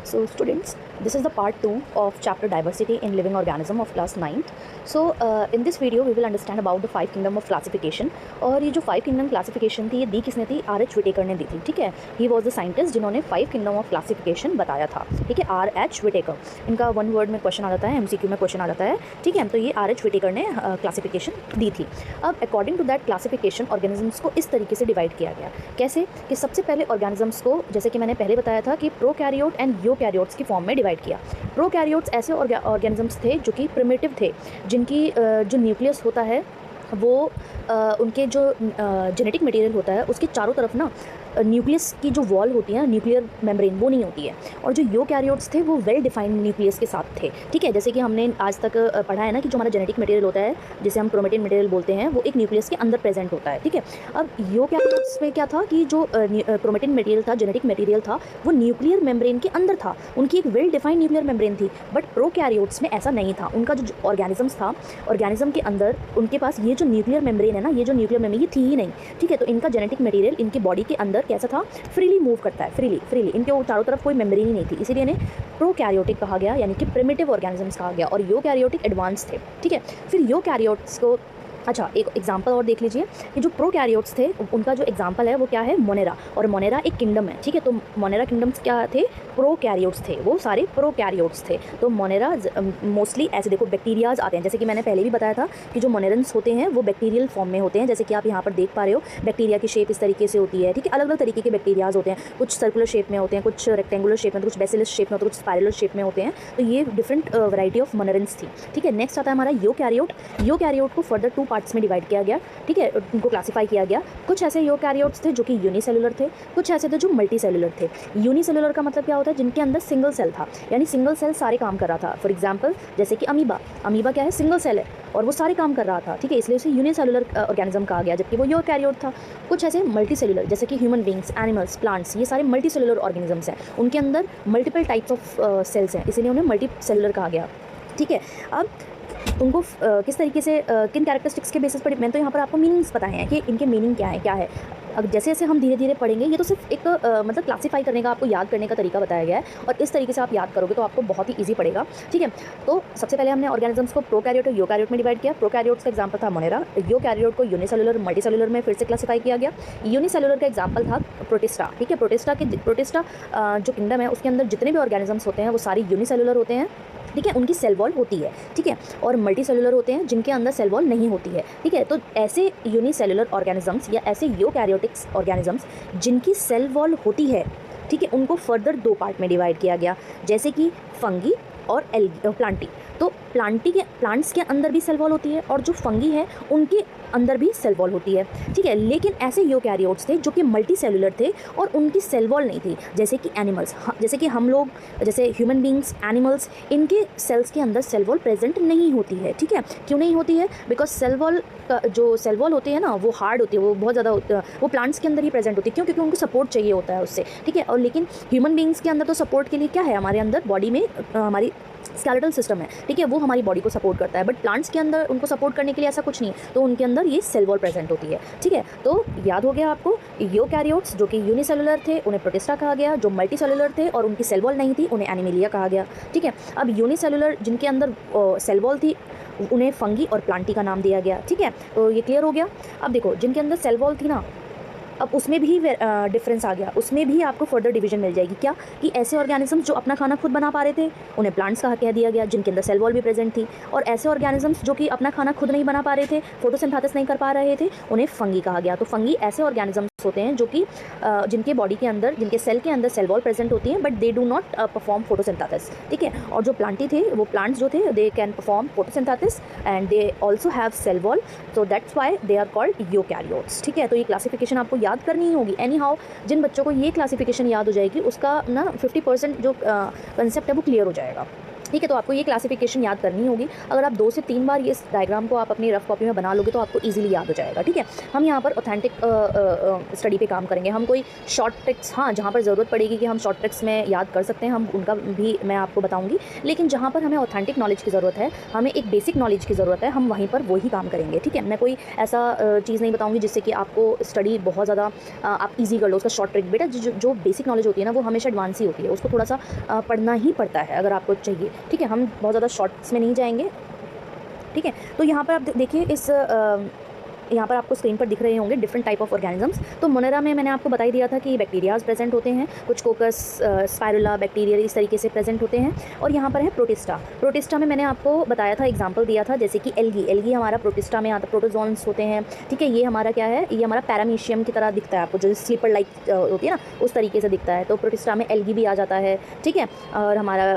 So students, this is the part 2 of chapter diversity in living organism of class 9th. So in this video we will understand about the 5 kingdom of classification. और ये जो 5 kingdom classification थी ये दी किसने थी? R.H. Whittaker ने दी थी, ठीक है. ही वॉज द साइंटिस्ट जिन्होंने 5 kingdom of classification बताया था, ठीक है. R.H. Whittaker, इनका वन वर्ड में क्वेश्चन आ जाता है, MCQ में क्वेश्चन आ जाता है, ठीक है. तो ये R.H. Whittaker ने क्लासिफिकेशन दी थी. अब according to that classification organisms को इस तरीके से डिवाइड किया गया. कैसे कि सबसे पहले ऑर्गेनिजम्स को, जैसे कि मैंने पहले बताया था कि प्रोकैरियोट एंड यूकैरियोट्स की फॉर्म में डिवाइड किया. प्रोकैरियोट्स ऐसे ऑर्गेनिजम्स थे जो कि प्रिमिटिव थे, जिनकी जो न्यूक्लियस होता है वो उनके जो जेनेटिक मटेरियल होता है उसके चारों तरफ ना न्यूक्लियस की जो वॉल होती है, न्यूक्लियर मेम्ब्रेन, वो नहीं होती है. और जो यूकैरियोट्स थे वो वेल डिफाइंड न्यूक्लियस के साथ थे, ठीक है. जैसे कि हमने आज तक पढ़ा है ना कि जो हमारा जेनेटिक मटेरियल होता है, जिसे हम क्रोमेटिन मटेरियल बोलते हैं, वो एक न्यूक्लियस के अंदर प्रेजेंट होता है, ठीक है. अब यूकैरियोट्स में क्या था कि जो क्रोमेटिन मटेरियल था, जेनेटिक मटेरियल था, वो न्यूक्लियर मेम्ब्रेन के अंदर था, उनकी एक वेल डिफाइंड न्यूक्लियर मेम्ब्रेन थी. बट प्रोकैरियोट्स में ऐसा नहीं था. उनका जो ऑर्गेनिजम्स था, ऑर्गेनिज्म के अंदर उनके पास ये जो न्यूक्लियर मेम्ब्रेन है ना, ये जो न्यूक्लियर मेम्ब्रेन ये थी ही नहीं, ठीक है. तो इनका जेनेटिक मटेरियल इनकी बॉडी के अंदर कैसा था? फ्रीली मूव करता है, फ्रीली इनके चारों तरफ कोई मेम्ब्रेन ही नहीं थी, इसीलिए इन्हें प्रोकैरियोटिक कहा गया, यानी कि प्रिमिटिव ऑर्गेनिजम्स कहा गया. और यूकैरियोटिक एडवांस थे, ठीक है. फिर यूकैरियोट्स को, अच्छा एक एग्जांपल और देख लीजिए कि जो प्रोकैरियोट्स थे उनका जो एग्जांपल है वो क्या है? मोनेरा. और मोनेरा एक किंगडम है, ठीक है. तो मोनेरा किंगडम्स क्या थे? प्रोकैरियोट्स थे, वो सारे प्रोकैरियोट्स थे. तो मोनेरा मोस्टली ऐसे, देखो बैक्टीरियाज आते हैं, जैसे कि मैंने पहले भी बताया था कि जो मोनेरन्स होते हैं वो बैक्टीरियल फॉर्म में होते हैं, जैसे कि आप यहाँ पर देख पा रहे हो. बैक्टीरिया की शेप इस तरीके से होती है, ठीक है. अलग अलग तरीके के बैक्टीरियाज होते हैं, कुछ सर्कुलर शेप में होते हैं, कुछ रेक्टेंगुलर शेप में, कुछ बेसिलस शेप में होते हैं, कुछ स्पाइरल शेप में होते हैं. तो ये डिफरेंट वैरायटी ऑफ मोनेरन्स थी, ठीक है. नेक्स्ट आता है हमारा यूकैरियोट. यूकैरियोट को फर्दर 2 पार्ट्स में डिवाइड किया गया, ठीक है. उनको क्लासिफाई किया गया. कुछ ऐसे यूकैरियोट्स थे जो कि यूनिसेलुलर थे, कुछ ऐसे थे जो मल्टीसेलुलर थे. यूनिसेलुलर का मतलब क्या होता है? जिनके अंदर सिंगल सेल था, यानी सिंगल सेल सारे काम कर रहा था. फॉर एग्जांपल जैसे कि अमीबा क्या है? सिंगल सेल है और वो सारे काम कर रहा था, ठीक है. इसलिए उसे यूनिसेलुलर ऑर्गेनिज्म कहा गया, जबकि वो यूकैरियोट था. कुछ ऐसे मल्टीसेलुलर, जैसे कि ह्यूमन बींग्स, एनिमल्स, प्लांट्स, ये सारे मल्टीसेलुलर ऑर्गेनिजम्स हैं. उनके अंदर मल्टीपल टाइप्स ऑफ सेल्स हैं, इसीलिए उन्हें मल्टीसेलुलर कहा गया, ठीक है. अब उनको किस तरीके से किन कैरेक्टरिस्टिक्स के बेसिस पर, मैंने तो यहाँ पर आपको मीनिंग्स बताए हैं कि इनके मीनिंग क्या है. अब जैसे जैसे हम धीरे धीरे पढ़ेंगे, ये तो सिर्फ एक मतलब क्लासीफाई करने का, आपको याद करने का तरीका बताया गया है, और इस तरीके से आप याद करोगे तो आपको बहुत ही ईजी पड़ेगा, ठीक है. तो सबसे पहले हमने ऑर्गेनिजम्स को प्रोकैरियोट और यूकैरियोट में डिवाइड किया. प्रोकैरियोट्स का एग्जांपल था मोनेरा. यूकैरियोट को यूनिसेलुलर, मल्टीसेलुलर में फिर से क्लासीफाई किया गया. यूनिसेलुलर का एग्जांपल था प्रोटिस्टा, ठीक है. प्रोटिस्टा जो किंगडम है उसके अंदर जितने भी ऑर्गेनिजम्स होते हैं वो सारे यूनिसेलुलर होते हैं, ठीक है. उनकी सेल वॉल होती है, ठीक है. और मल्टीसेलुलर होते हैं जिनके अंदर सेल वॉल नहीं होती है, ठीक है. तो ऐसे यूनिसेलुलर ऑर्गेनिजम्स या ऐसे यूकैरियोटिक्स ऑर्गेनिजम्स जिनकी सेल वॉल होती है, ठीक है, उनको फर्दर 2 पार्ट में डिवाइड किया गया, जैसे कि फंगी और प्लांटी. तो प्लांट्स के अंदर भी सेल वॉल होती है और जो फंगी है उनके अंदर भी सेल वॉल होती है, ठीक है. लेकिन ऐसे यूकैरियोट्स थे जो कि मल्टी सेलुलर थे और उनकी सेल वॉल नहीं थी, जैसे कि एनिमल्स, जैसे कि हम लोग, जैसे ह्यूमन बींग्स, एनिमल्स, इनके सेल्स के अंदर सेल वॉल प्रेजेंट नहीं होती है, ठीक है. क्यों नहीं होती है? बिकॉज सेल वॉल होती है ना, वो हार्ड होती है, वो बहुत ज़्यादा वो प्लांट्स के अंदर ही प्रेजेंट होती है. क्यों? क्योंकि उनको सपोर्ट चाहिए होता है उससे, ठीक है. और लेकिन ह्यूमन बींग्स के अंदर तो सपोर्ट के लिए क्या है? हमारे अंदर बॉडी में हमारी स्केलेटल सिस्टम है, ठीक है, वो हमारी बॉडी को सपोर्ट करता है. बट प्लांट्स के अंदर उनको सपोर्ट करने के लिए ऐसा कुछ नहीं है, तो उनके अंदर ये सेल वॉल प्रेजेंट होती है, ठीक है. तो याद हो गया आपको, यूकैरियोट्स जो कि यूनिसेलुलर थे उन्हें प्रोटिस्टा कहा गया, जो मल्टीसेलुलर थे और उनकी सेल वॉल नहीं थी उन्हें एनिमेलिया कहा गया, ठीक है. अब यूनिसेलुलर जिनके अंदर सेल वॉल थी उन्हें फंगी और प्लांटी का नाम दिया गया, ठीक है. तो ये क्लियर हो गया. अब देखो, जिनके अंदर सेल वॉल थी ना, अब उसमें भी डिफरेंस आ गया, उसमें भी आपको फर्दर डिवीजन मिल जाएगी. क्या? कि ऐसे ऑर्गेनिजम्स जो अपना खाना खुद बना पा रहे थे उन्हें प्लांट्स कह दिया गया, जिनके अंदर सेल वॉल भी प्रेजेंट थी. और ऐसे ऑर्गेनिजम्स जो कि अपना खाना खुद नहीं बना पा रहे थे, फोटोसिंथेसिस नहीं कर पा रहे थे, उन्हें फंगी कहा गया. तो फंगी ऐसे ऑर्गेनिजम्स होते हैं जो कि जिनके बॉडी के अंदर, जिनके सेल के अंदर सेल वॉल प्रेजेंट होती है, but they do not perform photosynthesis, ठीक है. और जो प्लांटी थे, वो प्लांट्स जो थे, they can perform photosynthesis and they also have cell wall, so that's why they are called eukaryotes, ठीक है. तो ये क्लासिफिकेशन आपको याद करनी ही होगी. एनी हाउ, जिन बच्चों को ये क्लासिफिकेशन याद हो जाएगी उसका ना 50% जो कंसेप्ट है वो क्लियर हो जाएगा. ठीक है, तो आपको ये क्लासिफिकेशन याद करनी होगी। अगर आप 2 से 3 बार ये इस डायग्राम को आप अपनी रफ कॉपी में बना लोगे तो आपको ईज़िली याद हो जाएगा। ठीक है, हम यहाँ पर ऑथेंटिक स्टडी पे काम करेंगे। हम कोई शॉर्ट ट्रिक्स, हाँ, जहाँ पर ज़रूरत पड़ेगी कि हम शॉर्ट ट्रिक्स में याद कर सकते हैं, हम उनका भी मैं आपको बताऊँगी। लेकिन जहाँ पर हमें ऑथेंटिक नॉलेज की ज़रूरत है, हमें एक बेसिक नॉलेज की ज़रूरत है, हम वहीं पर वही काम करेंगे। ठीक है, मैं कोई ऐसा चीज़ नहीं बताऊँगी जिससे कि आपको स्टडी बहुत ज़्यादा आप ईज़ी कर लो। उसका शॉर्ट ट्रिक बेटा, जो बेसिक नॉलेज होती है ना, वो हमेशा एडवांस ही होती है, उसको थोड़ा सा पढ़ना ही पड़ता है अगर आपको चाहिए। ठीक है, हम बहुत ज़्यादा शॉर्ट्स में नहीं जाएंगे। ठीक है, तो यहाँ पर आप देखिए इस यहाँ पर आपको स्क्रीन पर दिख रहे होंगे डिफरेंट टाइप ऑफ ऑर्गेनिजम्स। तो मोनेरा में मैंने आपको बता ही दिया था कि बैक्टीरियाज प्रेजेंट होते हैं, कुछ कोकस, स्पाइरुला, बैक्टीरिया इस तरीके से प्रेजेंट होते हैं। और यहाँ पर है प्रोटिस्टा। प्रोटिस्टा में मैंने आपको बताया था, एग्जांपल दिया था, जैसे कि एल्गी हमारा प्रोटिस्टा में आता है, प्रोटोजोन्स होते हैं। ठीक है, ये हमारा क्या है, ये हमारा पैरामीशियम की तरह दिखता है आपको, जो स्लीपर लाइक होती है ना, उस तरीके से दिखता है। तो प्रोटिस्टा में एल्गी भी आ जाता है। ठीक है, और हमारा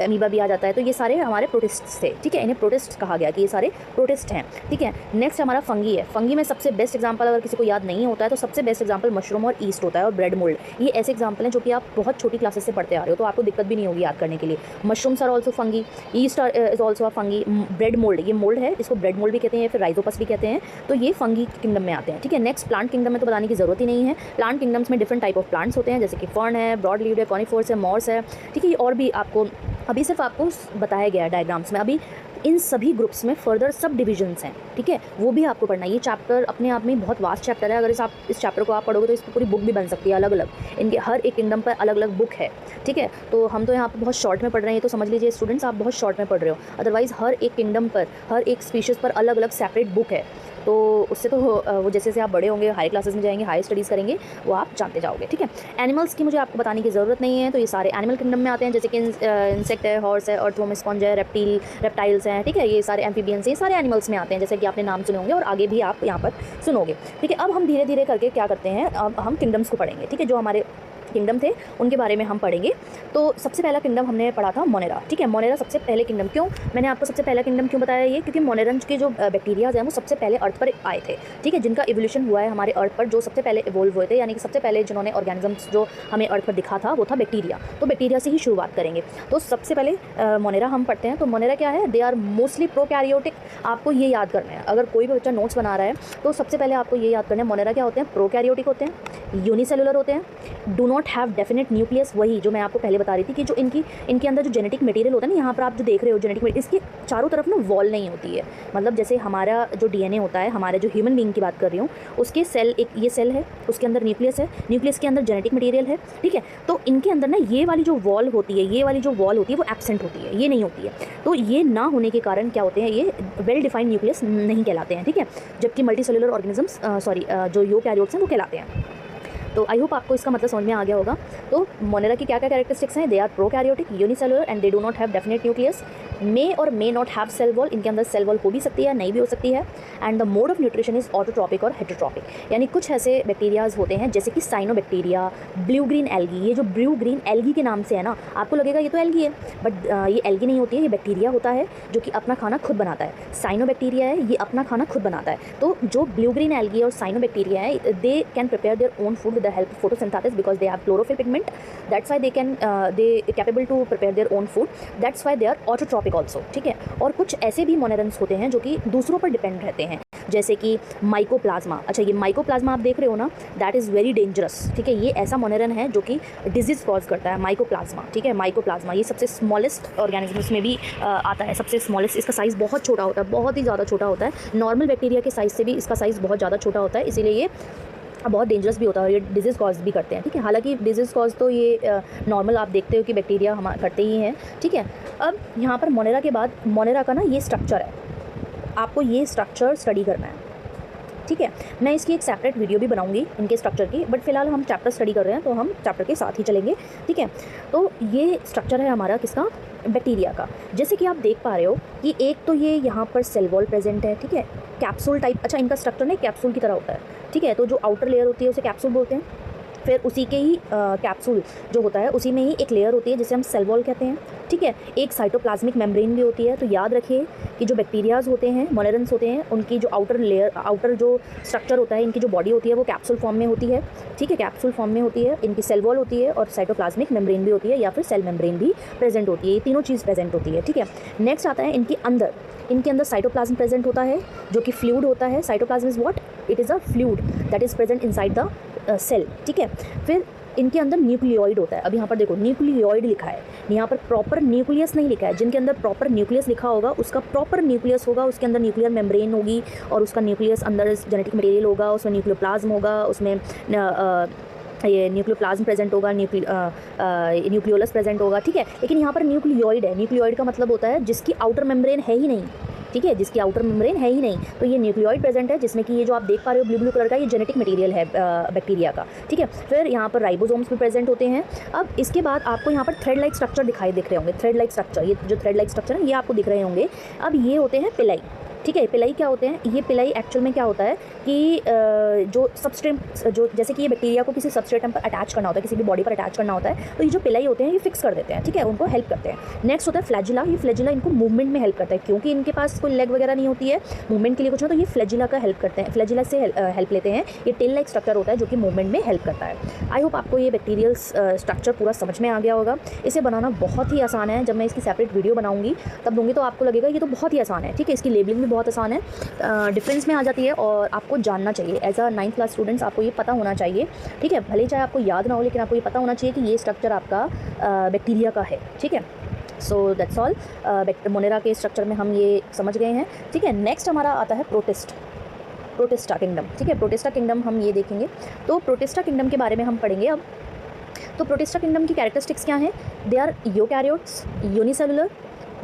अमीबा भी आ जाता है। तो ये सारे हमारे प्रोटिस्ट थे। ठीक है, इन्हें प्रोटिस्ट कहा गया कि ये सारे प्रोटिस्ट हैं। ठीक है, नेक्स्ट हमारा फंगी है। फंगी में सबसे बेस्ट एग्जांपल, अगर किसी को याद नहीं होता है तो सबसे बेस्ट एग्जांपल मशरूम और ईस्ट होता है, और ब्रेड मोल्ड। ये ऐसे एग्जांपल हैं जो कि आप बहुत छोटी क्लासेस से पढ़ते आ रहे हो, तो आपको दिक्कत भी नहीं होगी याद करने के लिए। Mushrooms are also fungi, yeast is also a fungi, bread mould, ये मोल्ड है, इसको ब्रेड मोल्ड भी कहते हैं, फिर राइजोपस भी कहते हैं। तो ये फंगी किंगडम में आते हैं। ठीक है, नेक्स्ट प्लांट किंगडम में तो बताने की जरूरत ही नहीं है। प्लांट किंगडम्स में डिफरेंट टाइप ऑफ प्लांट्स होते हैं, जैसे कि फर्न है, ब्रॉड लीव्ड है, कॉनिफोर्स है, मॉर्स है। ठीक है, और भी आपको अभी सिर्फ आपको बताया गया है डायग्राम्स में। अभी इन सभी ग्रुप्स में फर्दर सब डिविजन्स हैं। ठीक है, वो भी आपको पढ़ना है। ये चैप्टर अपने आप में बहुत वास्ट चैप्टर है। अगर इस चैप्टर को आप पढ़ोगे तो इस पर पूरी बुक भी बन सकती है, अलग अलग, इनके हर एक किंगडम पर अलग अलग बुक है। ठीक है, तो हम तो यहाँ पर बहुत शॉर्ट में पढ़ रहे हैं, तो समझ लीजिए स्टूडेंट्स आप बहुत शॉर्ट में पढ़ रहे हो। अदरवाइज़ हर एक किंगडम पर, हर एक स्पीशीज़ पर अलग अलग सेपरेट बुक है। तो उससे तो वो जैसे जैसे आप बड़े होंगे, हाई क्लासेस में जाएंगे, हाई स्टडीज़ करेंगे, वो आप जानते जाओगे। ठीक है, एनिमल्स की मुझे आपको बताने की ज़रूरत नहीं है। तो ये सारे एनिमल किंगडम में आते हैं, जैसे कि इंसेक्ट है, हॉर्स है, अर्थवर्म, स्पंज है, रेप्टाइल्स हैं। ठीक है, ये सारे एम्फीबियंस, ये सारे एनिमल्स में आते हैं, जैसे कि आपने नाम सुने होंगे और आगे भी आप यहाँ पर सुनोगे। ठीक है, अब हम धीरे धीरे करके क्या करते हैं, अब हम किंगडम्स को पढ़ेंगे। ठीक है, जो हमारे किंगडम थे उनके बारे में हम पढ़ेंगे। तो सबसे पहला किंगडम हमने पढ़ा था मोनेरा। ठीक है, मोनेरा सबसे पहले किंगडम, क्यों मैंने आपको सबसे पहला किंगडम क्यों बताया ये, क्योंकि मोनेरन के जो बैक्टीरियाज हैं वो सबसे पहले अर्थ पर आए थे। ठीक है, जिनका इवोल्यूशन हुआ है हमारे अर्थ पर, जो सबसे पहले इवोल्व हुए थे, यानी कि सबसे पहले जिन्होंने ऑर्गेनिजम्स जो हमें अर्थ पर दिखा था वो था बैक्टीरिया। तो बैक्टीरिया से ही शुरुआत करेंगे। तो सबसे पहले मोनेरा हम पढ़ते हैं। तो मोनेरा क्या है, दे आर मोस्टली प्रोकैरियोटिक। आपको ये याद करना है, अगर कोई भी बच्चा नोट्स बना रहा है तो सबसे पहले आपको ये याद करना है, मोनेरा क्या होते हैं, प्रोकैरियोटिक होते हैं, यूनिसेलुलर होते हैं, do not have definite nucleus. वही जो मैं आपको पहले बता रही थी कि जो इनके अंदर जो जेनेटिक मटेरियल होता है ना, यहाँ पर आप जो देख रहे हो जेनेटिक मटेरियल, इसके चारों तरफ ना वॉल नहीं होती है। मतलब जैसे हमारा जो डीएनए होता है, हमारे जो ह्यूमन बीइंग की बात कर रही हूँ, उसके सेल, एक ये सेल है, उसके अंदर न्यूक्लियस है, न्यूक्लियस के अंदर जेनेटिक मटेरियल है। ठीक है, तो इनके अंदर ना ये वाली जो वॉल होती है, ये वाली जो वॉल होती है वो एब्सेंट होती है, ये नहीं होती है। तो ये ना होने के कारण क्या होते हैं, ये वेल डिफाइंड न्यूक्लियस नहीं कहलाते हैं। ठीक है, जबकि मल्टी सेलुलर ऑर्गेनिजम्स जो यूकैरियोट्स हैं वो कहलाते हैं। तो आई होप आपको इसका मतलब समझ में आ गया होगा। तो मोनेरा की क्या क्या कैरेक्टरिस्टिक्स हैं, they are prokaryotic, unicellular and they do not have definite nucleus, may और may not have cell wall, इनके अंदर सेल वॉल हो भी सकती है, नहीं भी हो सकती है। And the mode of nutrition is autotrophic और हेटेरोट्रॉपिक, यानी कुछ ऐसे बैक्टीरियाज होते हैं जैसे कि साइनोबैक्टीरिया, ब्लू ग्रीन एल्गी। ये जो ब्लू ग्रीन एल्गी के नाम से है ना, आपको लगेगा ये तो एल्गी है, बट ये एल्गी नहीं होती है, ये बैक्टीरिया होता है जो कि अपना खाना खुद बनाता है। साइनोबैक्टीरिया है, ये अपना खाना खुद बनाता है। तो जो ब्लू ग्रीन एल्गी और साइनोबैक्टीरिया है, they can prepare their own food with the help of photosynthesis because they have chlorophyll pigment, that's why they capable to prepare their own food, that's why they are autotrophic also। ठीक है, और कुछ ऐसे भी monerans होते हैं जो कि दूसरों पर डिपेंड रहते हैं, जैसे कि माइकोप्लाज्मा। अच्छा, ये माइकोप्लाज्मा आप देख रहे हो ना, दैट इज़ वेरी डेंजरस। ठीक है, ये ऐसा मोनेरन है जो कि डिजीज़ कॉज करता है, माइकोप्लाज्मा। ठीक है, माइकोप्लाज्मा ये सबसे स्मॉलेस्ट ऑर्गेनिज्म्स में भी आता है, सबसे स्मॉलेस्ट। इसका साइज़ बहुत छोटा होता है, बहुत ही ज़्यादा छोटा होता है, नॉर्मल बैक्टीरिया के साइज़ से भी इसका साइज़ बहुत ज़्यादा छोटा होता है, इसीलिए ये बहुत डेंजरस भी होता है और ये डिजीज़ कॉज भी करते हैं। ठीक है, हालांकि डिजीज़ कॉज तो ये नॉर्मल आप देखते हो कि बैक्टीरिया हम करते ही हैं। ठीक है, अब यहाँ पर मोनेरा के बाद, मोनेरा का ना ये स्ट्रक्चर है, आपको ये स्ट्रक्चर स्टडी करना है। ठीक है, मैं इसकी एक सेपरेट वीडियो भी बनाऊंगी इनके स्ट्रक्चर की, बट फिलहाल हम चैप्टर स्टडी कर रहे हैं तो हम चैप्टर के साथ ही चलेंगे। ठीक है, तो ये स्ट्रक्चर है हमारा किसका, बैक्टीरिया का। जैसे कि आप देख पा रहे हो कि एक तो ये यहाँ पर सेल वॉल प्रेजेंट है। ठीक है, कैप्सूल टाइप, अच्छा इनका स्ट्रक्चर ना कैप्सूल की तरह होता है। ठीक है, तो जो आउटर लेयर होती है उसे कैप्सूल बोलते हैं, फिर उसी के ही कैप्सूल जो होता है उसी में ही एक लेयर होती है जिसे हम सेल वॉल कहते हैं, ठीक है। एक साइटोप्लाज्मिक मेम्ब्रेन भी होती है। तो याद रखिए कि जो बैक्टीरियाज होते हैं, मोनेरन्स होते हैं, उनकी जो आउटर जो स्ट्रक्चर होता है, इनकी जो बॉडी होती है वो कैप्सूल फॉर्म में होती है, ठीक है, कैप्सूल फॉर्म में होती है। इनकी सेल वॉल होती है और साइटोप्लाज्मिक मेम्ब्रेन भी होती है या फिर सेल मेम्ब्रेन भी प्रेजेंट होती है। ये तीनों चीज़ प्रेजेंट होती है, ठीक है। नेक्स्ट आता है इनके अंदर साइटोप्लाज्म प्रेजेंट होता है जो कि फ्लूइड होता है। Cytoplasm is what? It is a fluid that is present inside the cell, ठीक है। फिर इनके अंदर न्यूक्लियोइड होता है। अब यहाँ पर देखो न्यूक्लियोइड लिखा है, यहाँ पर प्रॉपर न्यूक्लियस नहीं लिखा है। जिनके अंदर प्रॉपर न्यूक्लियस लिखा होगा उसका प्रॉपर न्यूक्लियस होगा, उसके अंदर न्यूक्लियर मेम्ब्रेन होगी और उसका न्यूक्लियस अंदर जेनेटिक मटेरियल होगा, उसमें न्यूक्लियोप्लाज्म होगा, उसमें ये न्यूक्लियोप्लाज्म प्रेजेंट होगा, न्यूक्लियोलस प्रेजेंट होगा, ठीक है। लेकिन यहाँ पर न्यूक्लियोइड है। न्यूक्लियोइड का मतलब होता है जिसकी आउटर मेम्ब्रेन है ही नहीं, ठीक है, जिसकी आउटर मेम्ब्रेन है ही नहीं। तो ये न्यूक्लियोइड प्रेजेंट है जिसमें कि ये जो आप देख पा रहे हो ब्लू कलर का, ये जेनेटिक मटेरियल है बैक्टीरिया का, ठीक है। फिर यहाँ पर राइबोसोम्स भी प्रेजेंट होते हैं। अब इसके बाद आपको यहाँ पर थ्रेड लाइक स्ट्रक्चर दिख रहे होंगे। थ्रेड लाइक स्ट्रक्चर, ये जो थ्रेड लाइक स्ट्रक्चर है ये आपको दिख रहे होंगे। अब ये होते हैं पिलाई, ठीक है। पिलाई क्या होते हैं? ये पिलाई एक्चुअल में क्या होता है कि जो सबस्ट्रेट, जो जैसे कि ये बैक्टीरिया को किसी सबस्ट्रेटम पर अटैच करना होता है, किसी भी बॉडी पर अटैच करना होता है, तो ये जो पिलाई होते हैं ये फिक्स कर देते हैं, ठीक है, उनको हेल्प करते हैं। नेक्स्ट होता है फ्लैजिला। ये फ्लैजिला इनको मूवमेंट में हेल्प करता है, क्योंकि इनके पास कोई लेग वगैरह नहीं होती है मूवमेंट के लिए कुछ ना, तो ये फ्लैजिला का हेल्प करते हैं, फ्लैजिला से हेल्प लेते हैं। ये टेल लाइक स्ट्रक्चर होता है जो कि मूवमेंट में हेल्प करता है। आई होप आपको ये बैक्टीरियल स्ट्रक्चर पूरा समझ में आ गया होगा। इसे बनाना बहुत ही आसान है। जब मैं इसकी सेपरेट वीडियो बनाऊंगी तब दूंगी तो आपको लगेगा ये तो बहुत ही आसान है, ठीक है। इसकी लेबलिंग भी बहुत आसान है, डिफरेंस में आ जाती है और आपको जानना चाहिए। As a 9th class students आपको ये पता होना चाहिए, ठीक है। भले चाहे आपको याद ना हो लेकिन आपको ये पता होना चाहिए कि ये स्ट्रक्चर आपका बैक्टीरिया का है, ठीक है। So that's all. मोनेरा के स्ट्रक्चर में हम ये समझ गए हैं, ठीक है। नेक्स्ट हमारा आता है प्रोटिस्टा किंगडम, ठीक है। प्रोटिस्टा किंगडम हम ये देखेंगे। तो प्रोटिस्टा किंगडम के बारे में हम पढ़ेंगे अब। तो प्रोटिस्टा किंगडम की कैरेक्टरिस्टिक्स क्या हैं? They are eukaryotes, unicellular,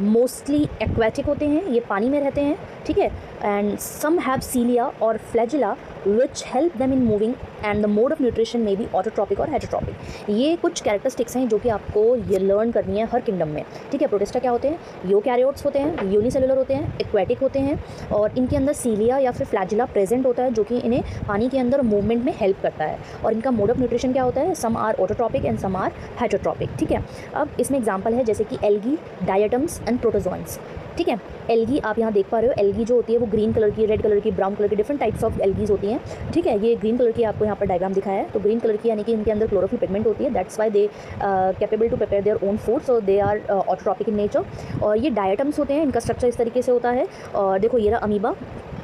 mostly aquatic होते हैं, ये पानी में रहते हैं, ठीक है। एंड सम हैव सीलिया और flagella which help them in moving and the mode of nutrition में भी ऑटोट्रॉपिक और हेटरोट्रॉपिक। ये कुछ कैरेक्टरिस्टिक्स हैं जो कि आपको ये लर्न करनी है हर किंगडम में, ठीक है। प्रोटिस्टा क्या होते हैं? यूकैरियोट्स होते हैं, यूनिसेलुलर होते हैं, एक्वेटिक होते हैं और इनके अंदर सीलिया या फिर फ्लैजिला प्रेजेंट होता है जो कि इन्हें पानी के अंदर मूवमेंट में हेल्प करता है। और इनका मोड ऑफ न्यूट्रिशन क्या होता है? Some are autotrophic and some are heterotrophic, ठीक है। अब इसमें एग्जाम्पल है जैसे कि एल्गी, डायटम्स एंड प्रोटोजोअन्स, ठीक है। एल्गी आप यहाँ देख पा रहे हो, एल्गी जो होती है वो ग्रीन कलर की, रेड कलर की, ब्राउन कलर की, डिफरेंट टाइप्स ऑफ एल्गीज होती हैं, ठीक है। ये ग्रीन कलर की आपको यहाँ पर डायग्राम दिखाया है। तो ग्रीन कलर की यानी कि इनके अंदर क्लोरोफिल पिगमेंट होती है, that's why they capable to prepare their own food, so they are autotrophic in nature. और ये डायटम्स होते हैं, इनका स्ट्रक्चर इस तरीके से होता है। और देखो ये रहा अमीबा,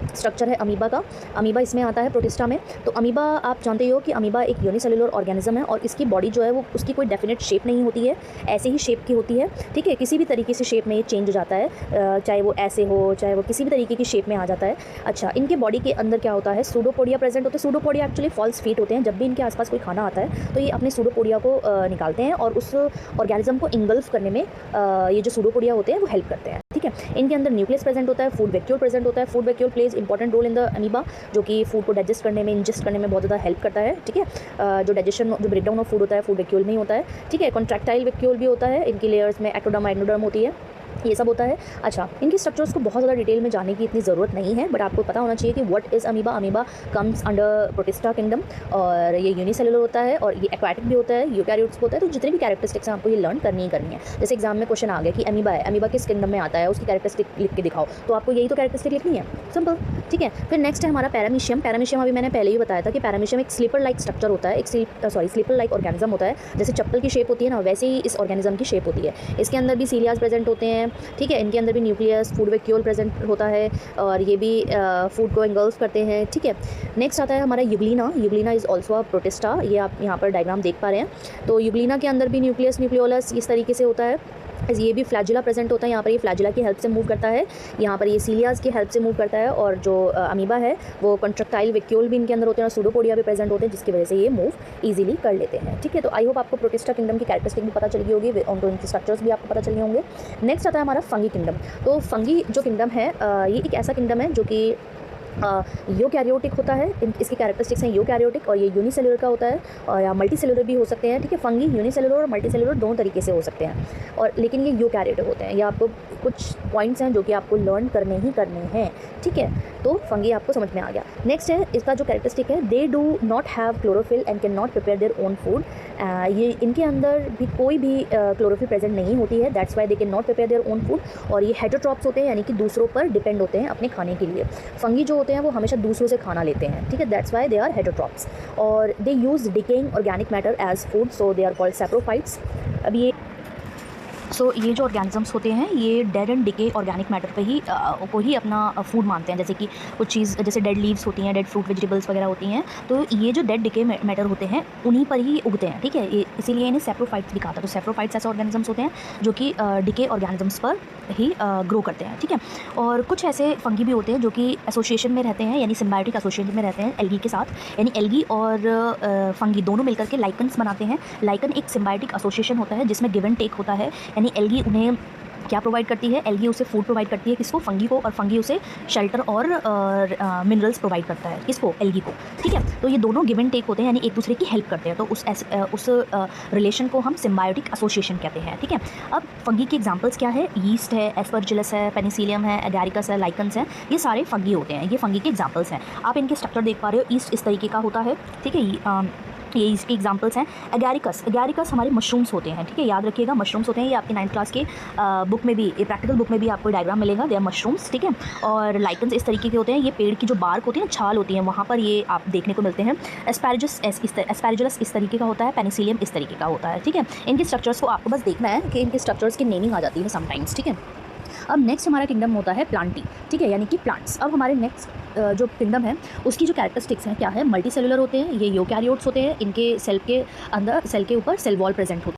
स्ट्रक्चर है अमीबा का। अमीबा इसमें आता है प्रोटिस्टा में। तो अमीबा आप जानते हो कि अमीबा एक यूनिसेलुलर ऑर्गेनिज्म है और इसकी बॉडी जो है वो उसकी कोई डेफिनेट शेप नहीं होती है, ऐसे ही शेप की होती है, ठीक है। किसी भी तरीके से शेप में ये चेंज हो जाता है, चाहे वो ऐसे हो चाहे वो किसी भी तरीके की शेप में आ जाता है। अच्छा, इनके बॉडी के अंदर क्या होता है? सूडोपोडिया प्रेजेंट होते हैं। सूडोपोडिया एक्चुअली फॉल्स फीट होते हैं। जब भी इनके आसपास कोई खाना आता है तो ये अपने सूडोपोडिया को निकालते हैं और उस ऑर्गेनिज्म को इंगल्फ करने में ये जो सूडोपोडिया होते हैं वो हेल्प करते हैं, ठीक है। इनके अंदर न्यूक्लियस प्रेजेंट होता है, फूड वैक्यूल प्रेजेंट होता है। Food vacuole plays important role in the amoeba, जो कि फूड को डाइजेस्ट करने में, इंजेस्ट करने में बहुत ज़्यादा हेल्प करता है, ठीक है। जो डाइजेशन, जो ब्रेकडाउन ऑफ फूड होता है फूड वैक्यूल में ही होता है, ठीक है। कॉन्ट्रैक्टाइल वैक्यूल भी होता है, इनकी लेयर्स में एक्टोडर्म, एंडोडर्म होती है, ये सब होता है। अच्छा, इनकी स्ट्रक्चर्स को बहुत ज़्यादा डिटेल में जानने की इतनी ज़रूरत नहीं है, बट आपको पता होना चाहिए कि what is amoeba. Amoeba comes under protista kingdom और ये यूनिसेलुलर होता है और ये एक्वाटिक भी होता है, यूकैरियोट्स होता है। तो जितनी भी कैरेक्टरिस्टिक्स हैं आपको ये लर्न करनी ही करनी है। जैसे एग्जाम में क्वेश्चन आ गया कि अमीबा है, अमीबा किस किंगडम में आता है, उसकी कैरेक्टरिस्टिक लिख के दिखाओ, तो आपको यही तो कैरेक्टरिस्टिक लिखनी है, सिंपल, ठीक है। फिर नेक्स्ट है हमारा पैरामीशियम। पैरामीशियम अभी मैंने पहले ही बताया था कि पैरामीशियम एक स्लीपर लाइक स्ट्रक्चर होता है, एक स्लीपर लाइक ऑर्गेनिज्म होता है। जैसे चप्पल की शेप होती है ना, वैसे ही इस ऑर्गेनिज्म की शेप होती है। इसके अंदर भी सीलियाज प्रेजेंट होते हैं, ठीक है। इनके अंदर भी न्यूक्लियस, फूड वैक्यूल प्रेजेंट होता है और ये भी फूड को इंगल्फ करते हैं, ठीक है। नेक्स्ट आता है हमारा Euglena. Euglena is also a protista, ये आप यहाँ पर डायग्राम देख पा रहे हैं। तो यूग्लिना के अंदर भी न्यूक्लियस, न्यूक्लियोलस इस तरीके से होता है। ये भी फ्लैजिला प्रेजेंट होता है, यहाँ पर ये फ्लैजिला की हेल्प से मूव करता है, यहाँ पर ये सीलियाज की हेल्प से मूव करता है। और जो अमीबा है वो कॉन्ट्रैक्टाइल वैक्यूल भी इनके अंदर होते हैं और सूडोपोडिया भी प्रेजेंट होते हैं, जिसकी वजह से ये मूव ईजिली कर लेते हैं, ठीक है। तो आई होप आपको प्रोटिस्टा किंगडम की कैरेक्टरिस्टिक भी पता चल गई होगी, उनको इनके स्ट्रक्चर्स भी आपको पता चले होंगे। नेक्स्ट आता है हमारा फंगी किंगडम। तो फंगी जो किंगडम है ये एक ऐसा किंगडम है जो कि यूकैरियोटिक होता है, इसकी कैरेक्टरिस्टिक्स हैं यूकैरियोटिक, और ये यूनिसेलुलर का होता है और या मल्टीसेलुलर भी हो सकते हैं, ठीक है। फंगी यूनिसेलुलर और मल्टीसेलुलर दोनों तरीके से हो सकते हैं, और लेकिन ये यूकैरियोटिक होते हैं। ये आपको कुछ पॉइंट्स हैं जो कि आपको लर्न करने ही करने हैं, ठीक है। तो फंगी आपको समझ में आ गया। नेक्स्ट है इसका जो कैरेक्टरिस्टिक है, दे do not have chlorophyll and can not prepare their own food. ये इनके अंदर भी कोई भी क्लोरोफिल प्रेजेंट नहीं होती है, that's why they can not prepare their own food. और ये हेटरोट्रॉप्स होते हैं, यानी कि दूसरों पर डिपेंड होते हैं अपने खाने के लिए। फंगी जो होते हैं वो हमेशा दूसरों से खाना लेते हैं, ठीक है, that's why they are heterotrophs. और they use decaying organic matter as food, so they are called saprophytes. अब ये ये जो ऑर्गेनिजम्स होते हैं ये dead and decay organic matter पे ही को ही अपना फूड मानते हैं। जैसे कि कुछ चीज़ जैसे डेड लीव्स होती हैं, डेड फ्रूट वेजिटेबल्स वगैरह होती हैं, तो ये जो डेड डिके मैटर होते हैं उन्हीं पर ही उगते हैं, ठीक है। ये इसीलिए इन्हें सैप्रोफाइट्स भी कहा था। तो सैप्रोफाइट्स ऐसे ऑर्गेनिजम्स होते हैं जो कि डिके ऑर्गेनिजम्स पर ही ग्रो करते हैं, ठीक है। और कुछ ऐसे फंगी भी होते हैं जो कि एसोसिएशन में रहते हैं, यानी सिम्बायोटिक एसोसिएशन में रहते हैं एल्गी के साथ, यानी एल्गी और फंगी दोनों मिलकर के लाइकन्स बनाते हैं। लाइकन एक सिम्बायोटिक एसोसिएशन होता है जिसमें गिव एंड टेक होता है, यानी एल्गी उन्हें क्या प्रोवाइड करती है, एल्गी उसे फूड प्रोवाइड करती है किसको, फंगी को, और फंगी उसे शेल्टर और मिनरल्स प्रोवाइड करता है किसको, एल्गी को, ठीक है। तो ये दोनों गिव एंड टेक होते हैं, यानी एक दूसरे की हेल्प करते हैं। तो उस रिलेशन को हम सिम्बायोटिक एसोसिएशन कहते हैं, ठीक है। अब फंगी के एग्जांपल्स क्या है, यीस्ट है, एस्परजिलस है, पेनिसिलियम है, एगारिकस है, लाइकन्स है, ये सारे फंगी होते हैं। ये फंगी के एग्जांपल्स हैं। आप इनके स्ट्रक्चर देख पा रहे हो, ईस्ट इस तरीके का होता है, ठीक है। ये इसके एग्जांपल्स हैं। एगारिकस हमारे मशरूम्स होते हैं, ठीक है, याद रखिएगा मशरूम्स होते हैं। ये आपकी 9th क्लास के बुक में भी, प्रैक्टिकल बुक में भी आपको डायग्राम मिलेगा, दे आर मशरूम्स, ठीक है। और लाइकन्स इस तरीके के होते हैं, ये पेड़ की जो बार्क होती है ना, छाल होती है, वहाँ पर ये आप देखने को मिलते हैं। एस्पैरागस इस तरीके का होता है, पेनिसिलियम इस तरीके का होता है, ठीक है। इनके स्ट्रक्चर्स को आपको बस देखना है कि इनके स्ट्रक्चर्स की नेमिंग आ जाती है समटाइम्स, ठीक है। अब नेक्स्ट हमारा किंगडम होता है प्लांटी, ठीक है, यानी कि प्लांट्स। अब हमारे नेक्स्ट जो किंगडम है उसकी जो कैरेक्टरिस्टिक्स हैं क्या है, मल्टी सेलुलर होते हैं, ये यूकैरियोट्स होते हैं, इनके सेल के अंदर, सेल के ऊपर सेल वॉल प्रेजेंट होती है।